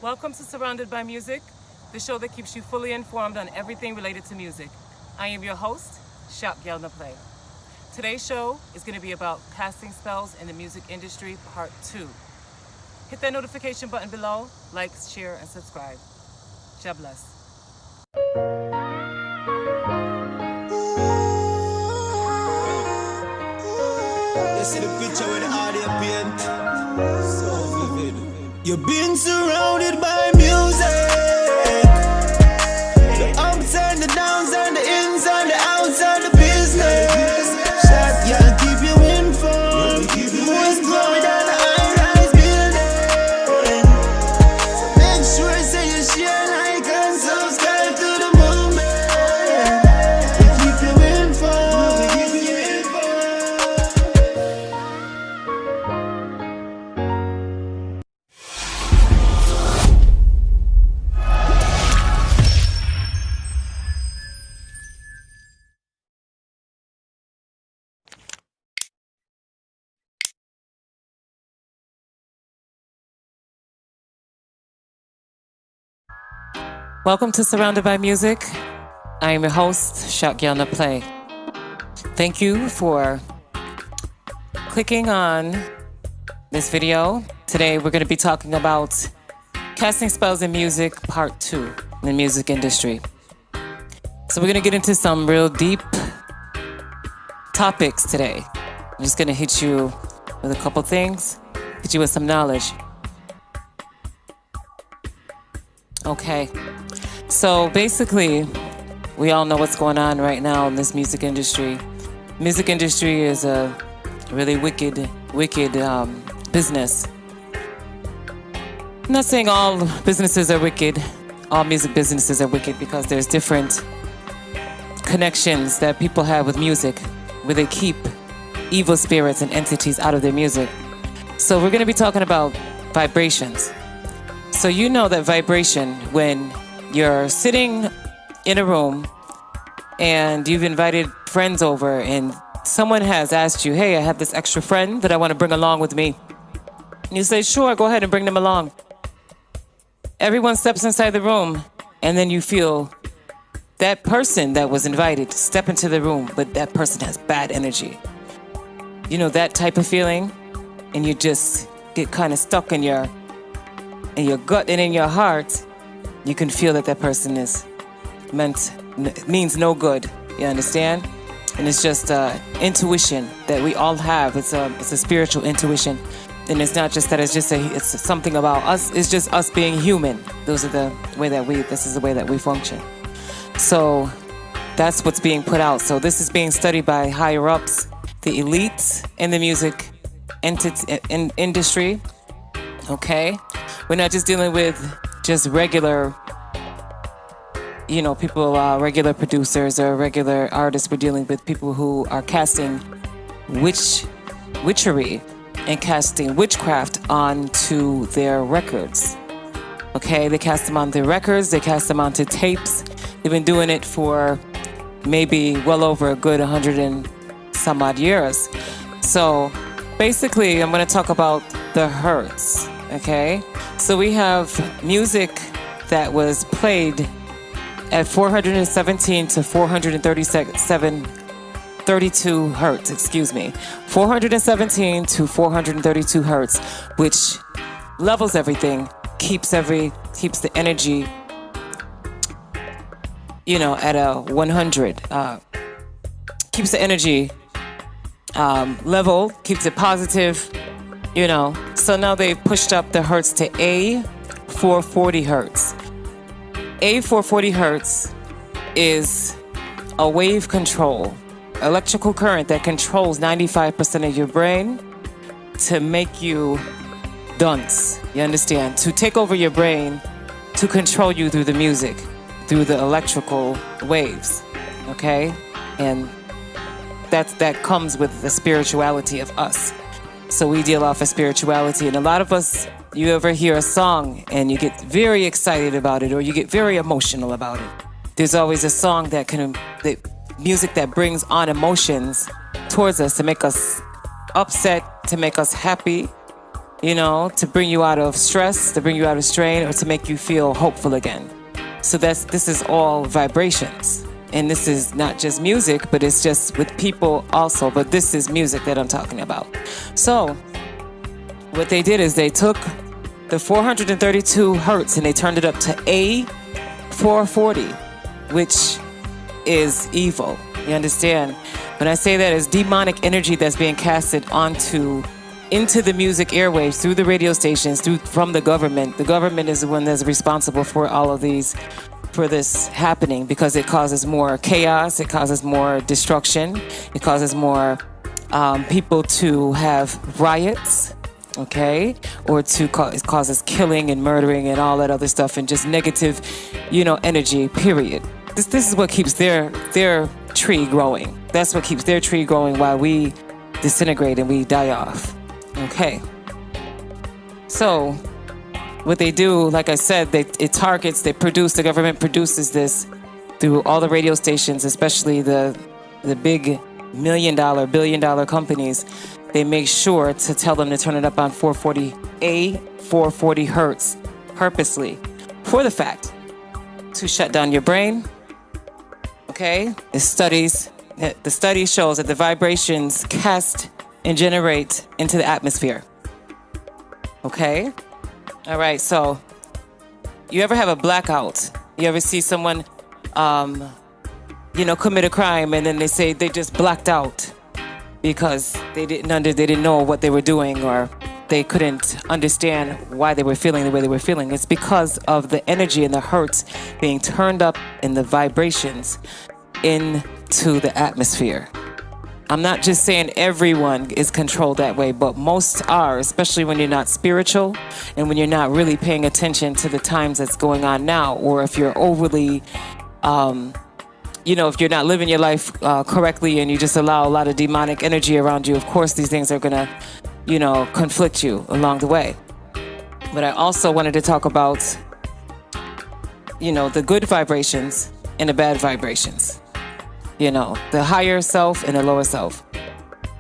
Welcome to Surrounded by Music, the show that keeps you fully informed on everything related to music. I am your host, Shockkgyalnuhplay. Today's show is going to be about casting spells in the music industry, part 2. Hit that notification button below, like, share, and subscribe. God bless. You see the picture with the audio paint, so vivid. You've been surrounded by music. The ups and the downs and the ins and the outs and the business. Shockkgyal keep you informed. Who's growing down the high-rise building? So make sure say you share, like, and subscribe to the movement. We keep you informed. Welcome to Surrounded by Music. I am your host, Shockkgyalnuhplay. Thank you for clicking on this video. Today we're going to be talking about casting spells in music, part 2, in the music industry. So we're going to get into some real deep topics today. I'm just going to hit you with a couple things, hit you with some knowledge. Okay. So basically, we all know what's going on right now in this music industry. Music industry is a really wicked business. I'm not saying all businesses are wicked, all music businesses are wicked, because there's different connections that people have with music, where they keep evil spirits and entities out of their music. So we're going to be talking about vibrations. So you know that vibration, when you're sitting in a room and you've invited friends over and someone has asked you, hey, I have this extra friend that I want to bring along with me. And you say, sure, go ahead and bring them along. Everyone steps inside the room, and then you feel that person that was invited step into the room, but that person has bad energy. You know that type of feeling? And you just get kind of stuck in your gut and in your heart. You can feel that that person means no good. You understand? And it's just intuition that we all have. It's a spiritual intuition, and it's not just that. It's something about us. It's just us being human. This is the way that we function. So that's what's being put out. So this is being studied by higher ups, the elites in the music industry. Okay, we're not just dealing with just regular, people, regular producers or regular artists. We're dealing with people who are casting witchery and casting witchcraft onto their records. Okay, they cast them on their records, they cast them onto tapes. They've been doing it for maybe well over a good 100 and some odd years. So basically, I'm going to talk about the hertz. Okay, so we have music that was played at 417 to 432 hertz, 417 to 432 hertz, which levels everything, keeps the energy, at a 100, keeps the energy level, keeps it positive, So now they've pushed up the hertz to A440 hertz. A440 hertz is a wave control, electrical current that controls 95% of your brain to make you dunce. You understand? To take over your brain, to control you through the music, through the electrical waves. Okay? And that comes with the spirituality of us. So we deal off of spirituality, and a lot of us, you ever hear a song and you get very excited about it, or you get very emotional about it. There's always a song music that brings on emotions towards us, to make us upset, to make us happy, to bring you out of stress, to bring you out of strain, or to make you feel hopeful again. So this is all vibrations. And this is not just music, but it's just with people also. But this is music that I'm talking about. So what they did is they took the 432 hertz and they turned it up to A440, which is evil. You understand? When I say that, it's demonic energy that's being casted into the music airwaves through the radio stations, from the government. The government is the one that's responsible for all of these, for this happening, because it causes more chaos, it causes more destruction, it causes more people to have riots, okay, or it causes killing and murdering and all that other stuff, and just negative, energy. Period. This is what keeps their tree growing. That's what keeps their tree growing while we disintegrate and we die off. Okay. So what they do, like I said, the government produces this through all the radio stations, especially the big $1 million, $1 billion companies. They make sure to tell them to turn it up on 440 hertz purposely, for the fact to shut down your brain. Okay? The study shows that the vibrations cast and generate into the atmosphere. Okay? All right, so you ever have a blackout? You ever see someone, commit a crime, and then they say they just blacked out because they didn't know what they were doing, or they couldn't understand why they were feeling the way they were feeling? It's because of the energy and the hertz being turned up in the vibrations into the atmosphere. I'm not just saying everyone is controlled that way, but most are, especially when you're not spiritual and when you're not really paying attention to the times that's going on now, or if you're overly, if you're not living your life correctly and you just allow a lot of demonic energy around you. Of course, these things are gonna, conflict you along the way. But I also wanted to talk about, the good vibrations and the bad vibrations. The higher self and the lower self.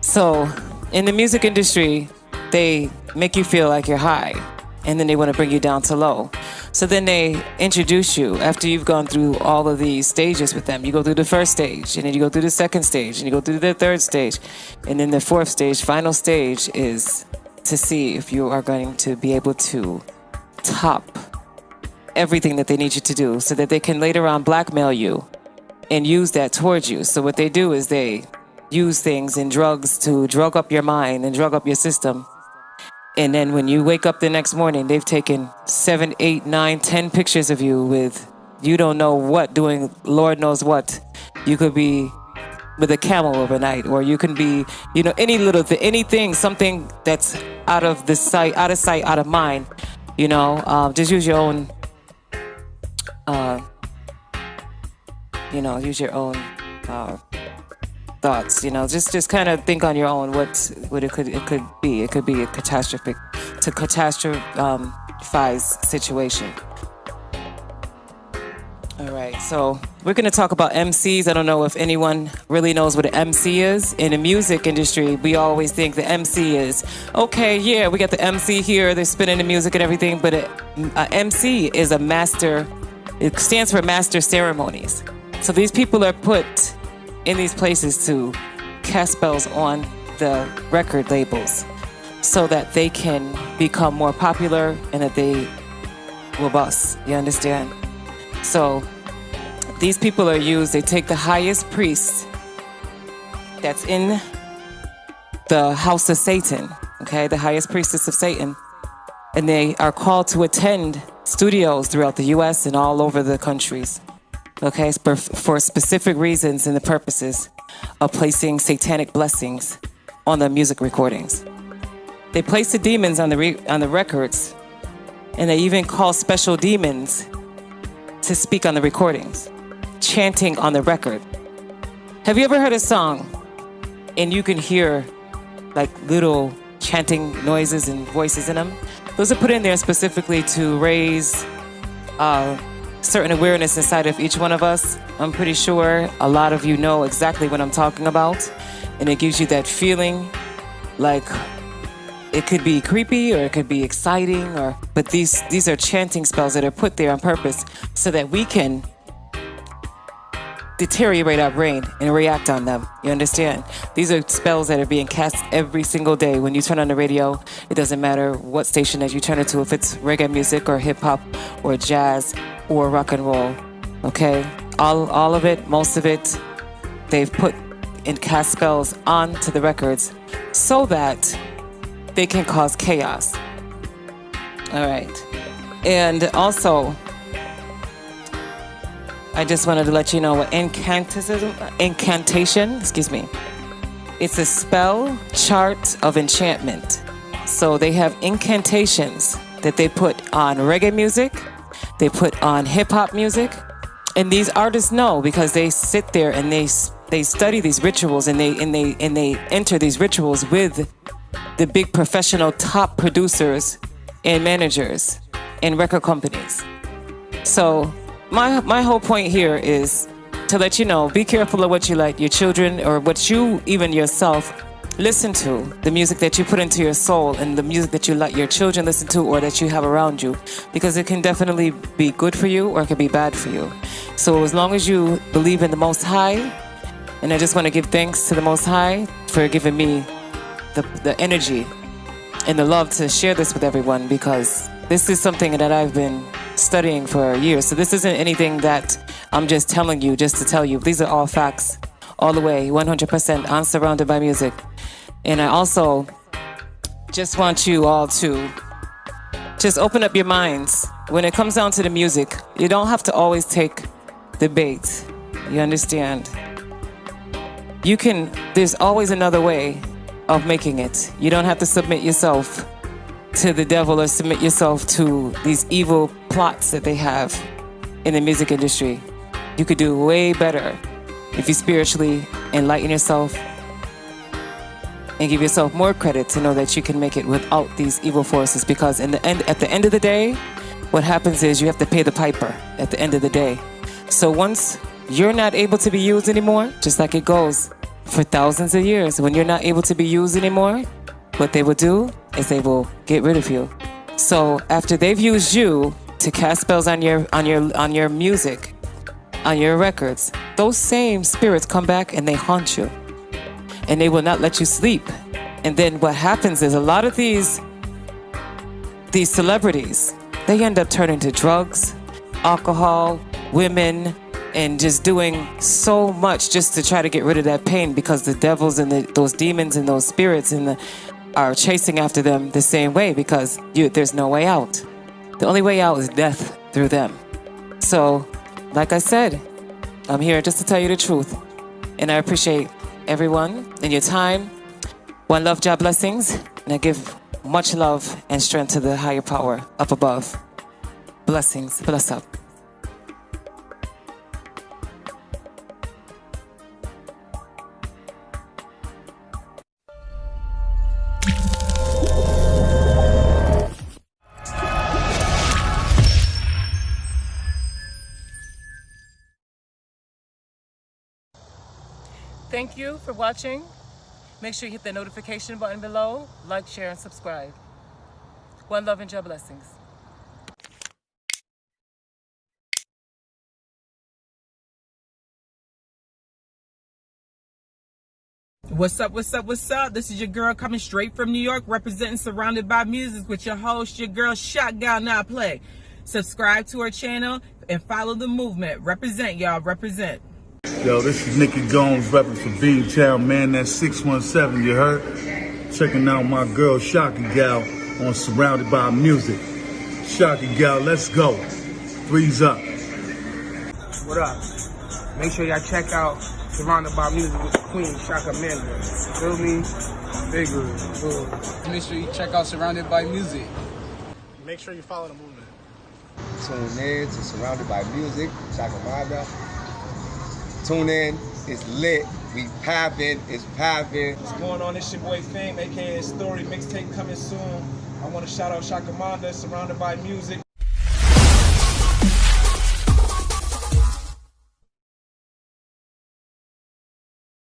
So in the music industry, they make you feel like you're high, and then they want to bring you down to low. So then they introduce you after you've gone through all of these stages with them. You go through the first stage, and then you go through the second stage, and you go through the third stage. And then the fourth stage, final stage, is to see if you are going to be able to top everything that they need you to do, so that they can later on blackmail you and use that towards you. So what they do is they use things and drugs to drug up your mind and drug up your system. And then when you wake up the next morning, they've taken 7, 8, 9, 10 pictures of you with you don't know what, doing Lord knows what. You could be with a camel overnight, or you can be, anything, something that's out of sight, out of mind. Just use your own use your own thoughts. Just kind of think on your own what it could be. It could be a catastrophize situation. All right, so we're going to talk about MCs. I don't know if anyone really knows what an MC is. In the music industry, we always think the MC is, okay, yeah, we got the MC here, they're spinning the music and everything, but a MC is a master. It stands for master ceremonies. So these people are put in these places to cast spells on the record labels so that they can become more popular and that they will bust. You understand? So these people are used, they take the highest priest that's in the house of Satan, okay, the highest priestess of Satan, and they are called to attend studios throughout the US and all over the countries. Okay, for specific reasons and the purposes of placing satanic blessings on the music recordings. They place the demons on the records, and they even call special demons to speak on the recordings, chanting on the record. Have you ever heard a song and you can hear like little chanting noises and voices in them? Those are put in there specifically to raise certain awareness inside of each one of us. I'm pretty sure a lot of you know exactly what I'm talking about, and it gives you that feeling like it could be creepy or it could be exciting, but these are chanting spells that are put there on purpose so that we can deteriorate our brain and react on them. You understand? These are spells that are being cast every single day. When you turn on the radio, it doesn't matter what station that you turn it to, if it's reggae music or hip hop or jazz or rock and roll. Okay? All of it, most of it, they've put and cast spells onto the records so that they can cause chaos. All right. And also, I just wanted to let you know what incantation, excuse me. It's a spell chart of enchantment. So they have incantations that they put on reggae music, they put on hip hop music, and these artists know because they sit there and they study these rituals and they enter these rituals with the big professional top producers and managers and record companies. So my whole point here is to let you know, be careful of what you let your children or what you even yourself listen to, the music that you put into your soul and the music that you let your children listen to or that you have around you, because it can definitely be good for you or it can be bad for you. So as long as you believe in the Most High, and I just want to give thanks to the Most High for giving me the energy and the love to share this with everyone, because this is something that I've been studying for years. So this isn't anything that I'm just telling you just to tell you. These are all facts, all the way, 100% on Surrounded by Music. And I also just want you all to just open up your minds. When it comes down to the music, you don't have to always take the bait. You understand? There's always another way of making it. You don't have to submit yourself to the devil or submit yourself to these evil plots that they have in the music industry. You could do way better if you spiritually enlighten yourself and give yourself more credit to know that you can make it without these evil forces, because at the end of the day, what happens is you have to pay the piper at the end of the day. So once you're not able to be used anymore, just like it goes for thousands of years, when you're not able to be used anymore, what they will do is they will get rid of you. So after they've used you to cast spells on your music, on your records, those same spirits come back and they haunt you, and they will not let you sleep. And then what happens is a lot of these celebrities, they end up turning to drugs, alcohol, women, and just doing so much just to try to get rid of that pain, because the devils and those demons and those spirits are chasing after them the same way, because there's no way out. The only way out is death through them. So, like I said, I'm here just to tell you the truth. And I appreciate everyone and your time. One love, job blessings. And I give much love and strength to the higher power up above. Blessings. Bless up. Thank you for watching. Make sure you hit the notification button below, like, share, and subscribe. One love and joy blessings. What's up, what's up, what's up? This is your girl coming straight from New York, representing Surrounded by Music with your host, your girl, Shockkgyalnuhplay. Subscribe to our channel and follow the movement. Represent, y'all, represent. Yo, this is Nicky Gomes repping for Beantown, man. That's 617, you heard? Checking out my girl Shockkgyal on Surrounded by Music. Shockkgyal, let's go. Three's up. What up? Make sure y'all check out Surrounded by Music with the Queen, Shaka Amanda. Feel me? Bigger. Make sure you check out Surrounded by Music. Make sure you follow the movement. Tune in to Surrounded by Music, Shaka Amanda. Tune in, it's lit, we poppin', it's poppin'. What's going on? It's your boy Fame, aka Story, mixtape coming soon. I want to shout out Shaka Amanda, Surrounded by Music.